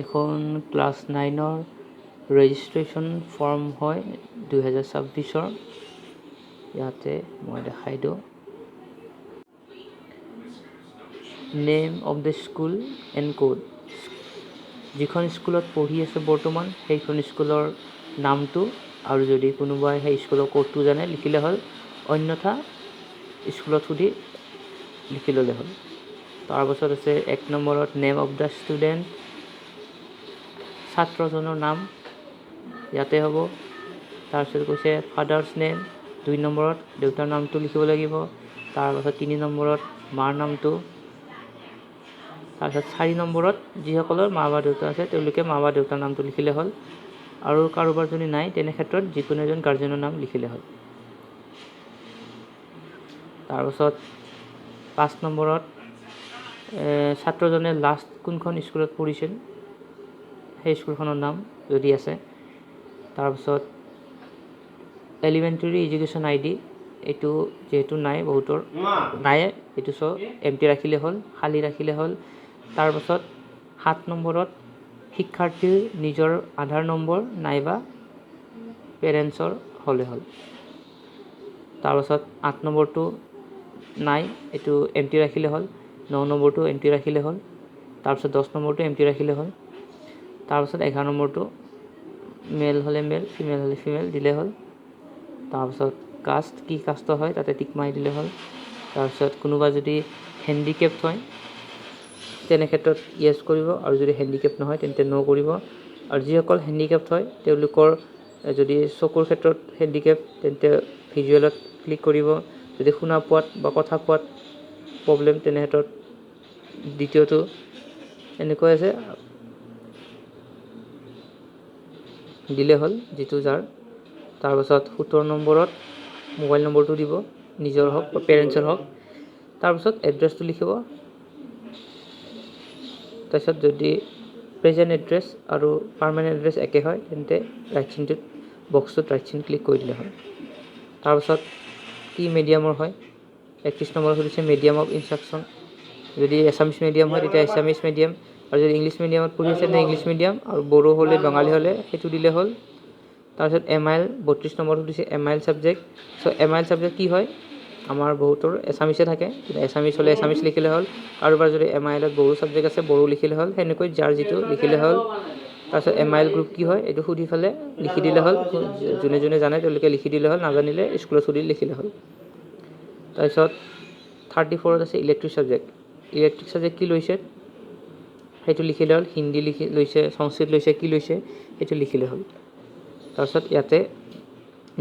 এখন class 9ৰ registration form হয় 2026-ৰ। ইয়াতে মই দেখাই দিওঁ। Name of the school and code. যিখন স্কুলত পঢ়ি আছে বৰ্তমান সেইখন স্কুলৰ নামটো আৰু যদি কোনোবাই সেই স্কুলৰ কোডটো জানে লিখিলে হ'ল, অন্যথা স্কুলত সুধি লিখি ল'লে হ'ল। তাৰপাছত আছে 1 নম্বৰত নেম অফ দ্য ষ্টুডেণ্ট, ছাত্ৰজনৰ নাম ইয়াতে হ'ব। তাৰপিছত কৈছে ফাদাৰ্ছ নেম, 2 নম্বৰত দেউতাৰ নামটো লিখিব লাগিব। তাৰপাছত 3 নম্বৰত মাৰ নামটো। তাৰপিছত 4 নম্বৰত যিসকলৰ মা বা দেউতা আছে তেওঁলোকে মা বা দেউতাৰ নামটো লিখিলে হ'ল, আৰু কাৰোবাৰ যদি নাই তেনে ক্ষেত্ৰত যিকোনো এজন গাৰ্জেনৰ নাম লিখিলে হ'ল। তাৰপাছত 5 নম্বৰত ছাত্ৰজনে লাষ্ট কোনখন স্কুলত পঢ়িছিল সেই স্কুলখনৰ নাম যদি আছে। তাৰপিছত এলিমেণ্টেৰী এডুকেশ্যন ID, এইটো যিহেতু নাই, বহুতৰ নাই, এইটো এমটি ৰাখিলে হ'ল, খালী ৰাখিলে হ'ল। তাৰপাছত 7 নম্বৰত শিক্ষাৰ্থীৰ নিজৰ আধাৰ নম্বৰ নাইবা পেৰেণ্টছৰ হ'লে হ'ল। তাৰপাছত 8 নম্বৰটো নাই, এইটো এমটি ৰাখিলে হ'ল। 9 নম্বৰটো এমটি ৰাখিলে হ'ল। তাৰপিছত 10 নম্বৰটো এমটি ৰাখিলে হ'ল। তাৰপিছত 11 নম্বৰটো মেল হ'লে মেল, ফিমেল হ'লে ফিমেল দিলে হ'ল। তাৰপিছত কাষ্ট, কি কাষ্টৰ হয় তাতে টিক মাৰি দিলে হ'ল। তাৰপিছত কোনোবা যদি হেণ্ডিকেপ্ট হয় তেনে ক্ষেত্ৰত য়েছ কৰিব, আৰু যদি হেণ্ডিকেপ্ট নহয় তেন্তে ন' কৰিব। আৰু যিসকল হেণ্ডিকেপ্ট হয় তেওঁলোকৰ যদি চকুৰ ক্ষেত্ৰত হেণ্ডিকেপ্ট তেন্তে ভিজুৱেলত ক্লিক কৰিব। যদি শুনা পোৱাত বা কথা কোৱাত প্ৰব্লেম তেনে ক্ষেত্ৰত দ্বিতীয়টো এনেকৈ আছে দিলে হ'ল যিটো যাৰ। তাৰপাছত 17 নম্বৰত মোবাইল নম্বৰটো দিব, নিজৰ হওক বা পেৰেণ্টছৰ হওক। তাৰপিছত এড্ৰেছটো লিখিব। তাৰপিছত যদি প্ৰেজেণ্ট এড্ৰেছ আৰু পাৰ্মানেণ্ট এড্ৰেছ একে হয় তেন্তে ৰাইট চিনটোত বক্সটোত ৰাইট চিন ক্লিক কৰি দিলে হয়। তাৰপিছত কি মিডিয়ামৰ হয়, 31 নম্বৰত সুধিছে মিডিয়াম অফ ইনষ্ট্ৰাকশ্যন। যদি এছামিছ মিডিয়াম হয় তেতিয়া এছামিছ মিডিয়াম, আৰু যদি ইংলিছ মিডিয়ামত পঢ়ি আছে তেন্তে ইংলিছ মিডিয়াম, আৰু বড়ো হ'লে বেঙালী হ'লে সেইটো দিলে হ'ল। তাৰপিছত MIL 32 নম্বৰত সুধিছে MIL ছাবজেক্ট। MIL ছাবজেক্ট কি হয়, আমাৰ বহুতৰ এছামিছে থাকে, এছামিছ হ'লে এছামিছ লিখিলে হ'ল। কাৰোবাৰ যদি MILত বড়ো ছাবজেক্ট আছে বড়ো লিখিলে হ'ল, সেনেকৈ যাৰ যিটো লিখিলে হ'ল। তাৰপিছত MIL গ্ৰুপ কি হয় এইটো সুধি পেলাই লিখি দিলে হ'ল, যোনে যোনে জানে তেওঁলোকে লিখি দিলে হ'ল, নাজানিলে স্কুলত সুধি লিখিলে হ'ল। তাৰপিছত 34ত আছে ইলেক্ট্ৰিক ছাবজেক্ট। ইলেক্ট্ৰিক ছাবজেক্ট কি লৈছে সেইটো লিখিলে হ'ল, হিন্দী লৈছে, সংস্কৃত লৈছে, কি লৈছে সেইটো লিখিলে হ'ল। তাৰপিছত ইয়াতে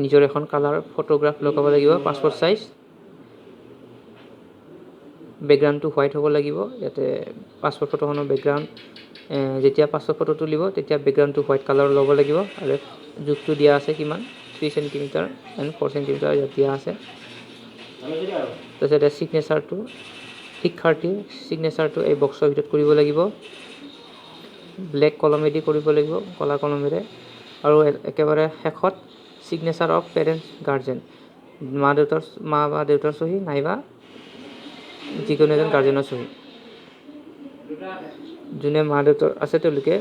নিজৰ এখন কালাৰ ফটোগ্ৰাফ লগাব লাগিব, পাছপৰ্ট চাইজ। বেকগ্ৰাউণ্ডটো হোৱাইট হ'ব লাগিব। ইয়াতে পাছপৰ্ট ফটোখনৰ বেকগ্ৰাউণ্ড যেতিয়া পাছপৰ্ট ফটো তুলিব তেতিয়া বেকগ্ৰাউণ্ডটো হোৱাইট কালাৰ ল'ব লাগিব, আৰু জোখটো দিয়া আছে কিমান 3 চেণ্টিমিটাৰ এণ্ড 4 চেণ্টিমিটাৰ ইয়াত দিয়া আছে। তাৰপিছত ছিগনেচাৰটো, শিক্ষাৰ্থীৰ ছিগনেচাৰটো এই বক্সৰ ভিতৰত কৰিব লাগিব। ব্লেক কলমেদি কৰিব লাগিব, ক'লা কলমেৰে। আৰু একেবাৰে শেষত ছিগনেচাৰ অফ পেৰেণ্টছ গাৰ্জেন, মা বা দেউতাৰ চহী নাইবা যিকোনো এজন গাৰ্জেনৰ চহী। যোনে মা দেউতাৰ আছে তেওঁলোকে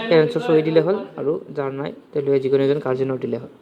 পেৰেণ্টছৰ চহী দিলে হ'ল, আৰু যাৰ নাই তেওঁলোকে যিকোনো এজন গাৰ্জেনৰ দিলে হ'ল।